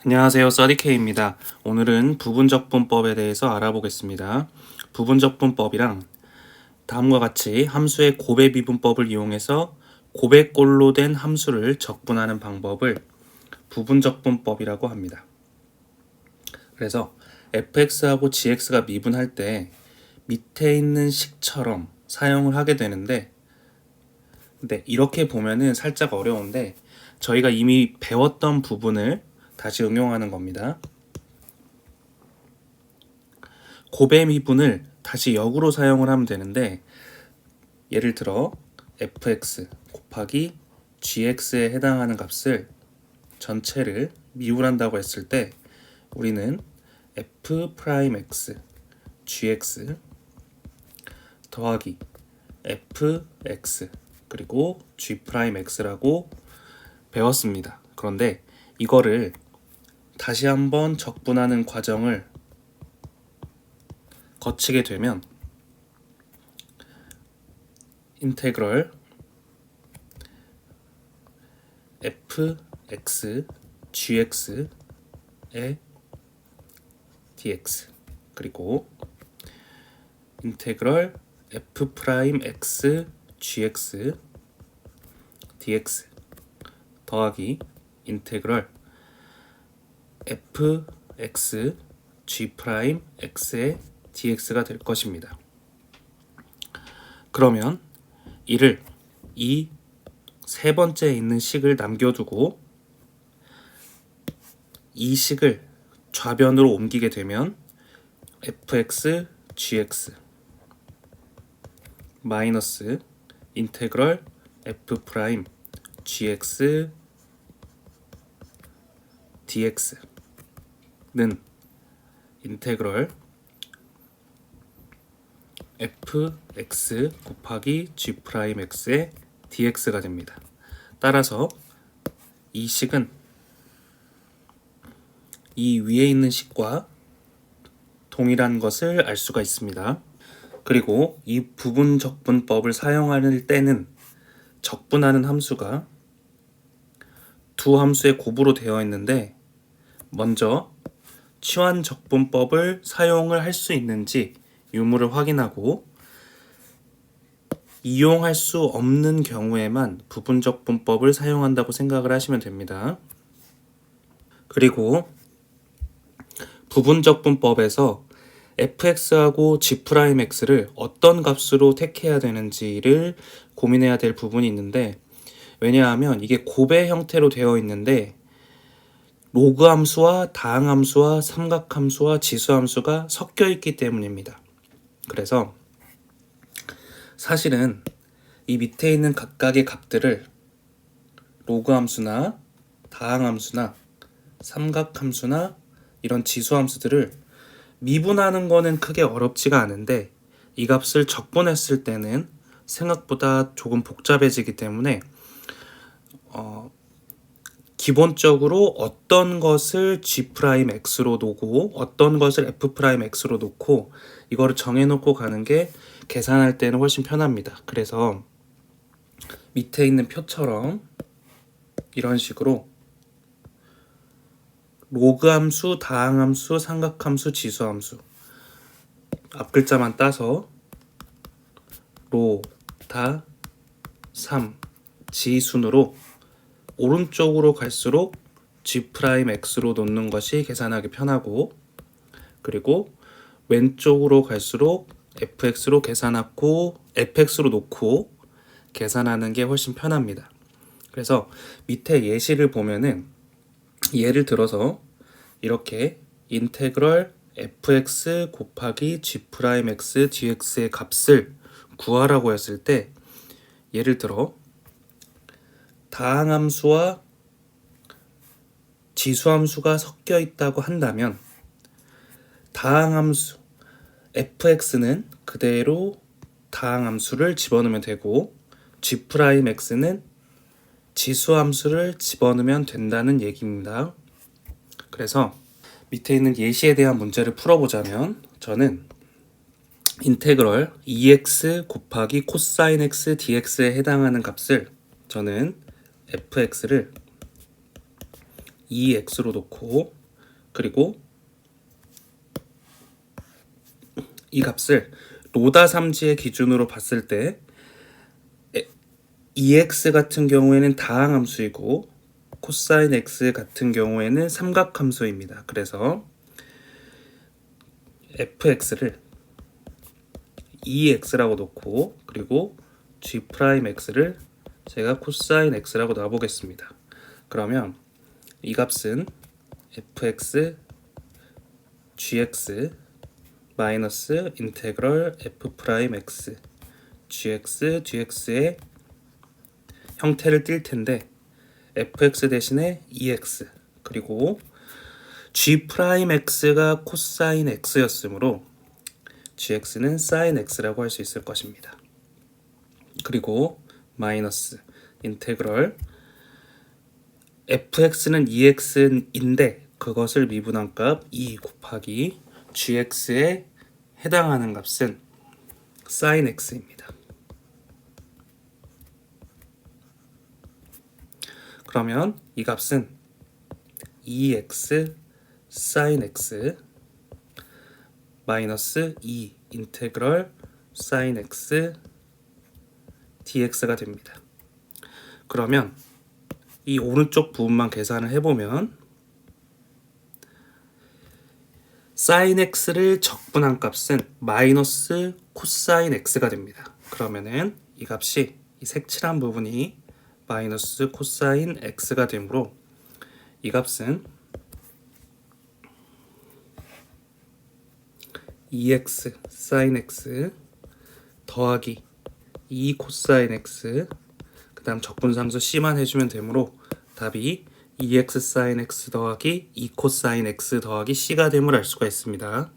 안녕하세요. 써디케이입니다. 오늘은 부분적분법에 대해서 알아보겠습니다. 부분적분법이랑 다음과 같이 함수의 곱해미분법을 이용해서 곱해꼴로 된 함수를 적분하는 방법을 부분적분법이라고 합니다. 그래서 fx하고 gx가 미분할 때 밑에 있는 식처럼 사용을 하게 되는데, 근데 이렇게 보면은 살짝 어려운데 저희가 이미 배웠던 부분을 다시 응용하는 겁니다. 곱의 미분을 다시 역으로 사용을 하면 되는데, 예를 들어 fx 곱하기 gx에 해당하는 값을 전체를 미분한다고 했을 때 우리는 f'x gx 더하기 fx 그리고 g'x라고 배웠습니다. 그런데 이거를 다시 한번 적분하는 과정을 거치게 되면 인테그럴 fx gx의 dx 그리고 인테그럴 f'x gx dx 더하기 인테그럴 fx g'x의 dx가 될 것입니다. 그러면 이를 이 세 번째에 있는 식을 남겨두고 이 식을 좌변으로 옮기게 되면 fx gx 마이너스 인테그럴 f' gx dx는 인테그럴 fx 곱하기 g'x의 dx가 됩니다. 따라서 이 식은 이 위에 있는 식과 동일한 것을 알 수가 있습니다. 그리고 이 부분적분법을 사용할 때는 적분하는 함수가 두 함수의 곱으로 되어 있는데, 먼저 치환적분법을 사용을 할 수 있는지 유무를 확인하고 이용할 수 없는 경우에만 부분적분법을 사용한다고 생각을 하시면 됩니다. 그리고 부분적분법에서 fx하고 g'x를 어떤 값으로 택해야 되는지를 고민해야 될 부분이 있는데, 왜냐하면 이게 곱의 형태로 되어 있는데 로그 함수와 다항 함수와 삼각 함수와 지수 함수가 섞여 있기 때문입니다. 그래서 사실은 이 밑에 있는 각각의 값들을 로그 함수나 다항 함수나 삼각 함수나 이런 지수 함수들을 미분하는 거는 크게 어렵지가 않은데, 이 값을 적분했을 때는 생각보다 조금 복잡해지기 때문에 기본적으로 어떤 것을 g'x로 놓고 어떤 것을 f'x로 놓고 이거를 정해놓고 가는 게 계산할 때는 훨씬 편합니다. 그래서 밑에 있는 표처럼 이런 식으로 로그 함수, 다항 함수, 삼각 함수, 지수 함수 앞 글자만 따서 로, 다, 삼, 지 순으로 오른쪽으로 갈수록 g'x로 놓는 것이 계산하기 편하고, 그리고 왼쪽으로 갈수록 fx로 fx로 놓고 계산하는 게 훨씬 편합니다. 그래서 밑에 예시를 보면은 예를 들어서 이렇게 인테그럴 fx 곱하기 g'x dx의 값을 구하라고 했을 때, 예를 들어 다항함수와 지수함수가 섞여 있다고 한다면 다항함수 fx는 그대로 다항함수를 집어넣으면 되고 g'x는 지수함수를 집어넣으면 된다는 얘기입니다. 그래서 밑에 있는 예시에 대한 문제를 풀어보자면, 저는 인테그럴 2x 곱하기 코사인 x dx에 해당하는 값을, 저는 fx를 2x로 놓고, 그리고 이 값을 로다 삼지의 기준으로 봤을 때 2x 같은 경우에는 다항함수이고 코사인 x 같은 경우에는 삼각함수입니다. 그래서 fx를 2x라고 놓고, 그리고 g'x를 제가 코사인 x라고 놔보겠습니다. 그러면 이 값은 fx gx 마이너스 인테그럴 f'x gx dx의 형태를 띌 텐데, fx 대신에 2x, 그리고 g'x가 코사인 x였으므로 gx는 사인 x라고 할 수 있을 것입니다. 그리고 마이너스 인테그럴 fx는 2x인데 그것을 미분한 값 2 곱하기 gx에 해당하는 값은 사인 x입니다. 그러면 이 값은 2x 사인 x 마이너스 2 인테그럴 사인 x dx가 됩니다. 그러면 이 오른쪽 부분만 계산을 해보면 사인 x를 적분한 값은 마이너스 코사인 x가 됩니다. 그러면은 이 값이 이 색칠한 부분이 마이너스 코사인 x가 되므로 이 값은 2x 사인 x 더하기 2 코사인 x, 그 다음 적분상수 c만 해주면 되므로 답이 2x 사인 x 더하기 2 코사인 x 더하기 c가 됨을 알 수가 있습니다.